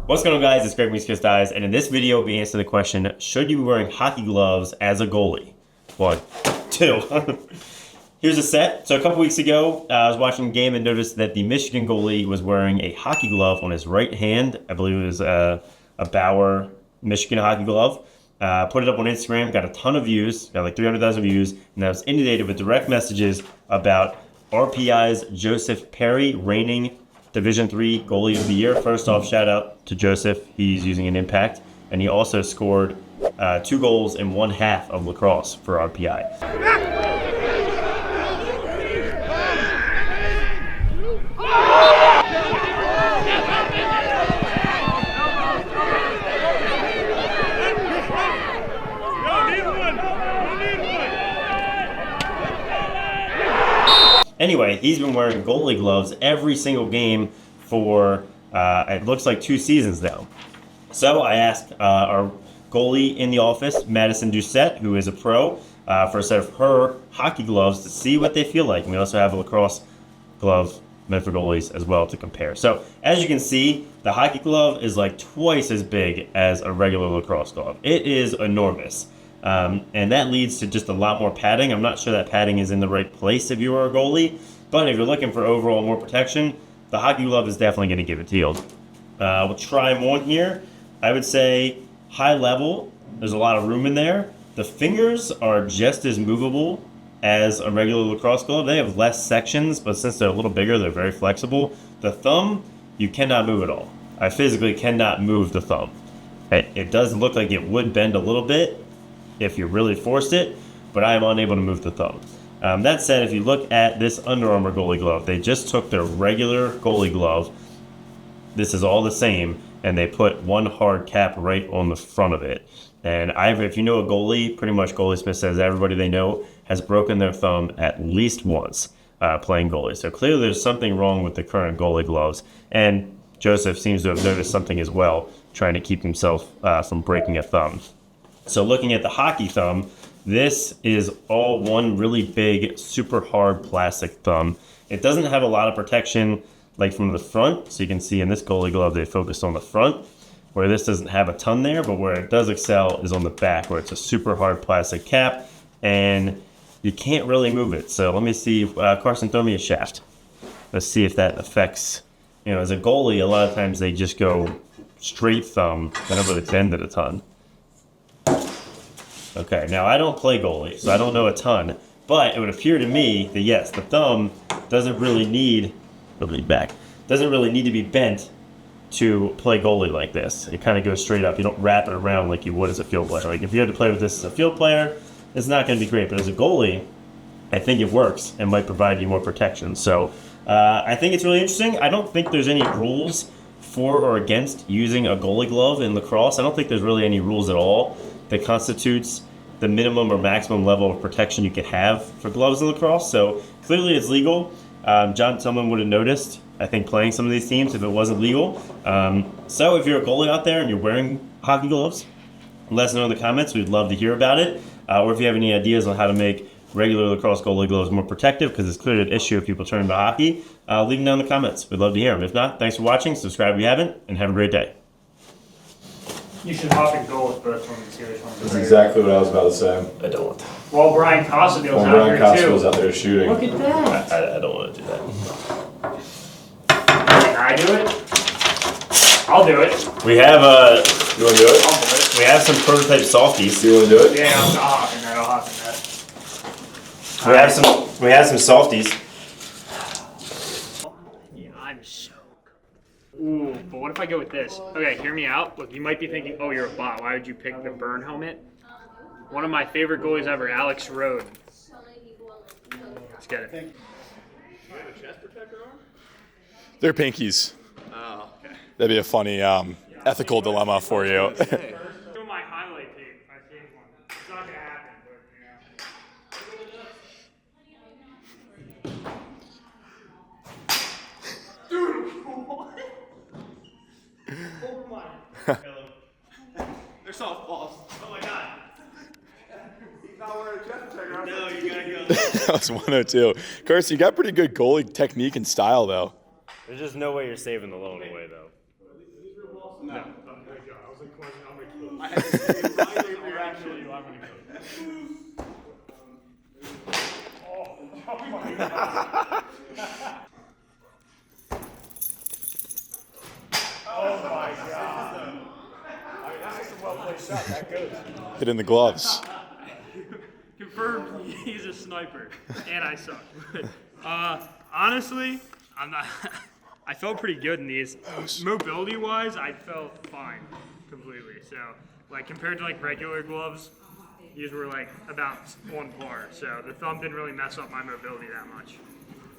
What's going on, guys? It's Greg Meeskis Dies, and in this video we answer the question, should you be wearing hockey gloves as a goalie? 1, 2. Here's a set. So a couple weeks ago, I was watching a game and noticed that the Michigan goalie was wearing a hockey glove on his right hand. I believe it was a Bauer Michigan hockey glove. Put it up on Instagram, got a ton of views, got like 300,000 views, and that was inundated with direct messages about RPI's Joseph Perry, reigning Division III Goalie of the Year. First off, shout out to Joseph. He's using an impact, and he also scored 2 goals in one half of lacrosse for RPI. Anyway, he's been wearing goalie gloves every single game for, it looks like 2 seasons now. So I asked our goalie in the office, Madison Doucette, who is a pro, for a set of her hockey gloves to see what they feel like. And we also have a lacrosse glove meant for goalies as well to compare. So as you can see, the hockey glove is like twice as big as a regular lacrosse glove. It is enormous. And that leads to just a lot more padding. I'm not sure that padding is in the right place if you are a goalie, but if you're looking for overall more protection, the hockey glove is definitely going to give it to you. We'll try them on here. I would say high level, there's a lot of room in there. The fingers are just as movable as a regular lacrosse glove. They have less sections, but since they're a little bigger, they're very flexible. The thumb, you cannot move at all. I physically cannot move the thumb. It does look like it would bend a little bit if you really forced it, but I am unable to move the thumb. That said, if you look at this Under Armour goalie glove, they just took their regular goalie glove, this is all the same, and they put one hard cap right on the front of it. And if you know a goalie, pretty much Goalie Smith says everybody they know has broken their thumb at least once playing goalie. So clearly there's something wrong with the current goalie gloves, and Joseph seems to have noticed something as well, trying to keep himself from breaking a thumb. So looking at the hockey thumb, this is all one really big, super hard plastic thumb. It doesn't have a lot of protection like from the front. So you can see in this goalie glove, they focused on the front, where this doesn't have a ton there, but where it does excel is on the back, where it's a super hard plastic cap, and you can't really move it. So let me see, Carson, throw me a shaft. Let's see if that affects, as a goalie, a lot of times they just go straight thumb, they don't really bend it a ton. Okay, now I don't play goalie, so I don't know a ton, but it would appear to me that yes, the thumb doesn't really need to be bent to play goalie like this. It kind of goes straight up. You don't wrap it around like you would as a field player. Like if you had to play with this as a field player, it's not going to be great, but as a goalie, I think it works and might provide you more protection. So I think it's really interesting. I don't think there's any rules for or against using a goalie glove in lacrosse. I don't think there's really any rules at all that constitutes the minimum or maximum level of protection you could have for gloves in lacrosse. So clearly it's legal. John Tillman would have noticed, I think, playing some of these teams if it wasn't legal. So if you're a goalie out there and you're wearing hockey gloves, let us know in the comments. We'd love to hear about it. Or if you have any ideas on how to make regular lacrosse goalie gloves more protective, because it's clearly an issue if people turn to hockey, leave them down in the comments. We'd love to hear them. If not, thanks for watching. Subscribe if you haven't, and have a great day. You should hop in goal with both from the series. That's exactly what I was about to say. I don't want to. Well, Brian Costable's out Brian here Costable's too. out there shooting. Look at that. I don't want to do that. Can I do it? I'll do it. We have You want to do it? I'll do it. we have some prototype softies. Do you want to do it? Yeah, I'll hop in that. I'll hop in that. We have some softies. Yeah, I'm so good. Ooh, but what if I go with this? Okay, hear me out. Look, you might be thinking, oh, you're a bot. Why would you pick the burn helmet? One of my favorite goalies ever, Alex Rode. Let's get it. They're pinkies. Oh, okay. That'd be a funny ethical dilemma for you. Do my highlight tape. I saved one. It's not gonna happen, but Dude, what? Oh my. They're softballs. Oh my god. He's not wearing a chest protector. No, you gotta go. That was 102. Curse, you got pretty good goalie technique and style, though. There's just no way you're saving the loan away, though. No. I was like, I'm gonna kill you. I had to see the same I'm reaction. gonna kill you. I'm gonna kill you. Oh my god. Oh my god. I mean, that's just a well-placed shot. That goes. Hit in the gloves. Confirmed he's a sniper. And I suck. Honestly, I'm not. I felt pretty good in these. Mobility-wise, I felt fine completely. So, like, compared to, like, regular gloves, these were, like, about on par. So the thumb didn't really mess up my mobility that much.